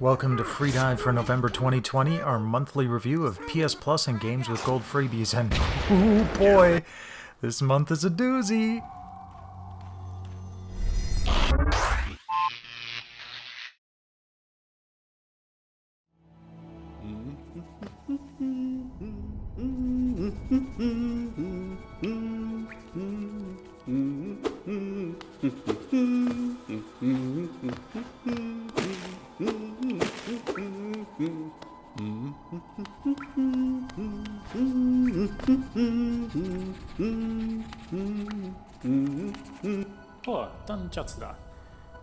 Welcome to freeDive for November 2020, our monthly review of PS Plus and games with gold freebies, and oh boy, this month is a doozy!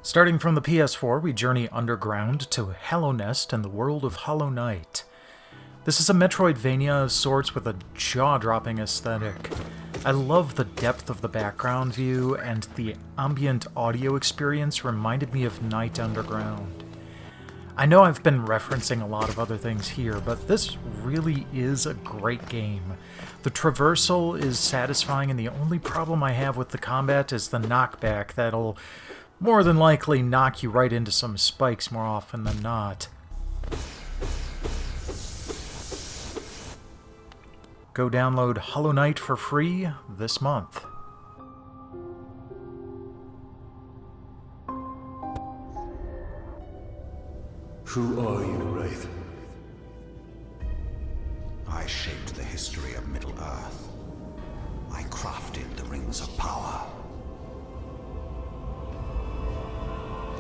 Starting from the PS4, we journey underground to Hollow Nest and the world of Hollow Knight. This is a Metroidvania of sorts with a jaw-dropping aesthetic. I love the depth of the background view, and the ambient audio experience reminded me of Night Underground. I know I've been referencing a lot of other things here, but this really is a great game. The traversal is satisfying, and the only problem I have with the combat is the knockback that'll more than likely knock you right into some spikes more often than not. Go download Hollow Knight for free this month. Who are you, Wraith? I shaped the history of Middle-earth. I crafted the Rings of Power.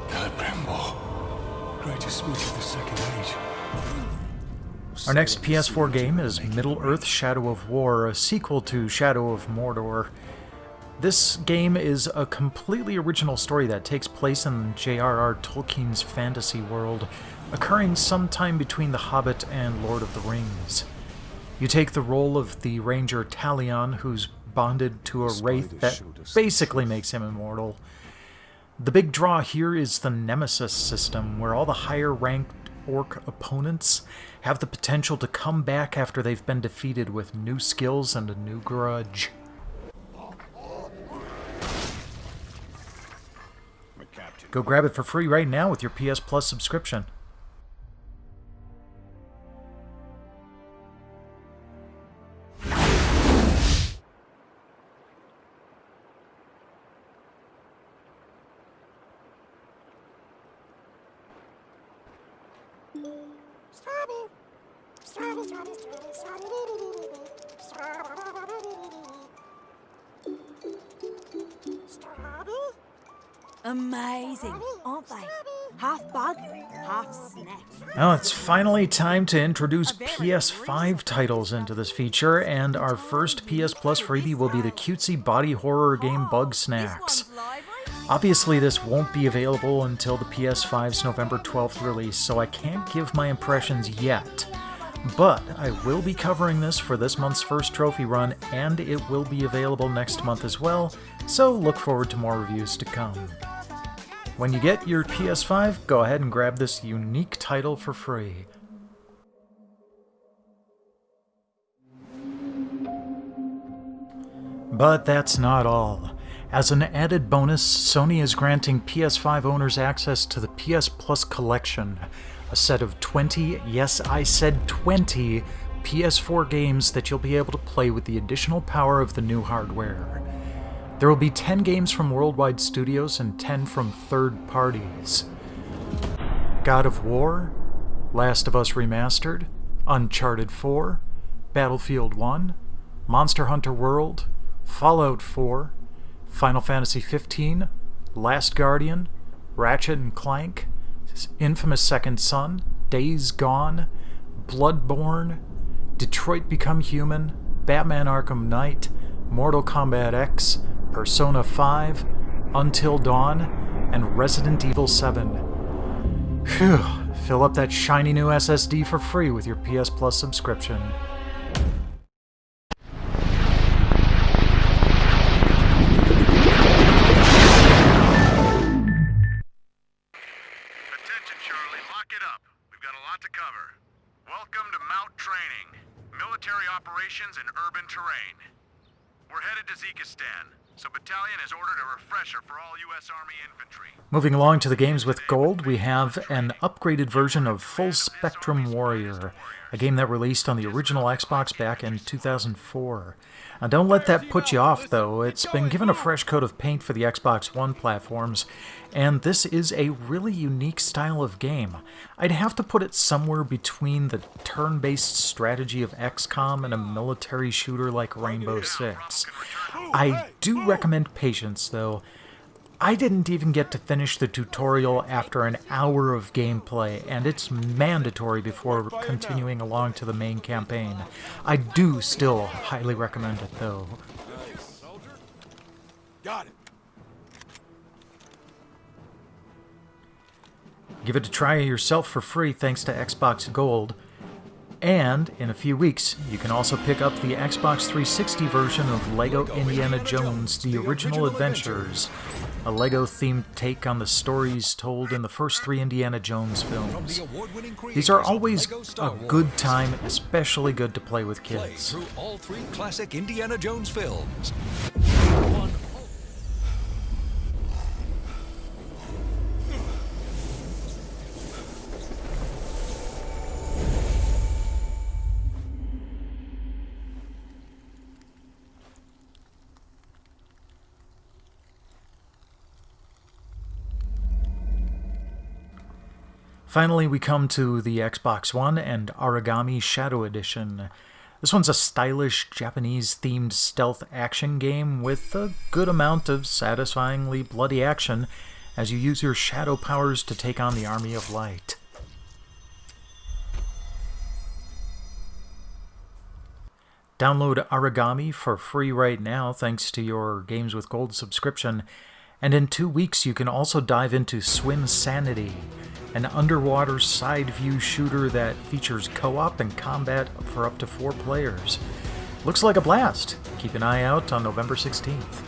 Celebrimbor, greatest smith of the Second Age. Our next PS4 game is Middleearth Shadow of War, a sequel to Shadow of Mordor. This game is a completely original story that takes place in J.R.R. Tolkien's fantasy world, occurring sometime between The Hobbit and Lord of the Rings. You take the role of the ranger Talion, who's bonded to a wraith that basically makes him immortal. The big draw here is the Nemesis system, where all the higher-ranked orc opponents have the potential to come back after they've been defeated with new skills and a new grudge. Go grab it for free right now with your PS Plus subscription. Amazing, aren't they? Half bug, half snack. Well, it's finally time to introduce PS5 titles into this feature, and our first PS Plus freebie will be the cutesy body horror game Bugsnax. Obviously, this won't be available until the PS5's November 12th release, so I can't give my impressions yet. But I will be covering this for this month's first trophy run, and it will be available next month as well, so look forward to more reviews to come. When you get your PS5, go ahead and grab this unique title for free. But that's not all. As an added bonus, Sony is granting PS5 owners access to the PS Plus Collection, a set of 20, yes I said 20, PS4 games that you'll be able to play with the additional power of the new hardware. There will be 10 games from worldwide studios and 10 from third parties. God of War, Last of Us Remastered, Uncharted 4, Battlefield 1, Monster Hunter World, Fallout 4, Final Fantasy 15, Last Guardian, Ratchet & Clank, Infamous Second Son, Days Gone, Bloodborne, Detroit Become Human, Batman Arkham Knight, Mortal Kombat X, Persona 5, Until Dawn, and Resident Evil 7. Phew, fill up that shiny new SSD for free with your PS Plus subscription. Attention, Charlie, lock it up. We've got a lot to cover. Welcome to Mount Training, military operations in urban terrain. We're headed to Zekistan. so Battalion has ordered a refresher for all U.S. Army infantry. Moving along to the games with gold, we have an upgraded version of Full Spectrum Warrior, a game that released on the original Xbox back in 2004. Now, don't let that put you off, though. It's been given a fresh coat of paint for the Xbox One platforms, and this is a really unique style of game. I'd have to put it somewhere between the turn-based strategy of XCOM and a military shooter like Rainbow Six. I do recommend patience, though. I didn't even get to finish the tutorial after an hour of gameplay, and it's mandatory before continuing along to the main campaign. I do still highly recommend it, though. Got it. Give it a try yourself for free thanks to Xbox Gold. And in a few weeks, you can also pick up the Xbox 360 version of LEGO Indiana Jones: The Original Adventures, a LEGO-themed take on the stories told in the first 3 Indiana Jones films. These are always a good time, especially good to play with Play kids. through all 3 classic Indiana Jones films. Finally, we come to the Xbox One and Aragami Shadow Edition. This one's a stylish Japanese-themed stealth action game with a good amount of satisfyingly bloody action as you use your shadow powers to take on the Army of Light. Download Aragami for free right now thanks to your Games with Gold subscription, and in 2 weeks you can also dive into Swim Sanity, an underwater side-view shooter that features co-op and combat for up to 4 players. Looks like a blast. Keep an eye out on November 16th.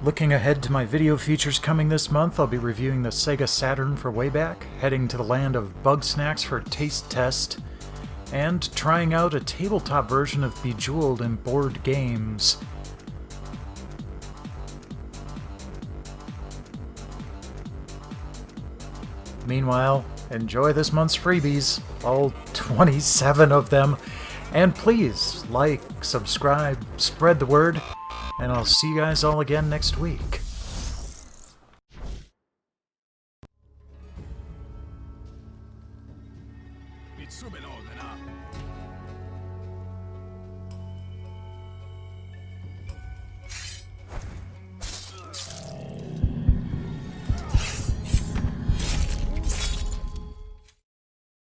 Looking ahead to my video features coming this month, I'll be reviewing the Sega Saturn for Wayback, heading to the land of Bugsnax for a taste test, and trying out a tabletop version of Bejeweled in board games. Meanwhile, enjoy this month's freebies, all 27 of them, and please like, subscribe, spread the word, and I'll see you guys all again next week.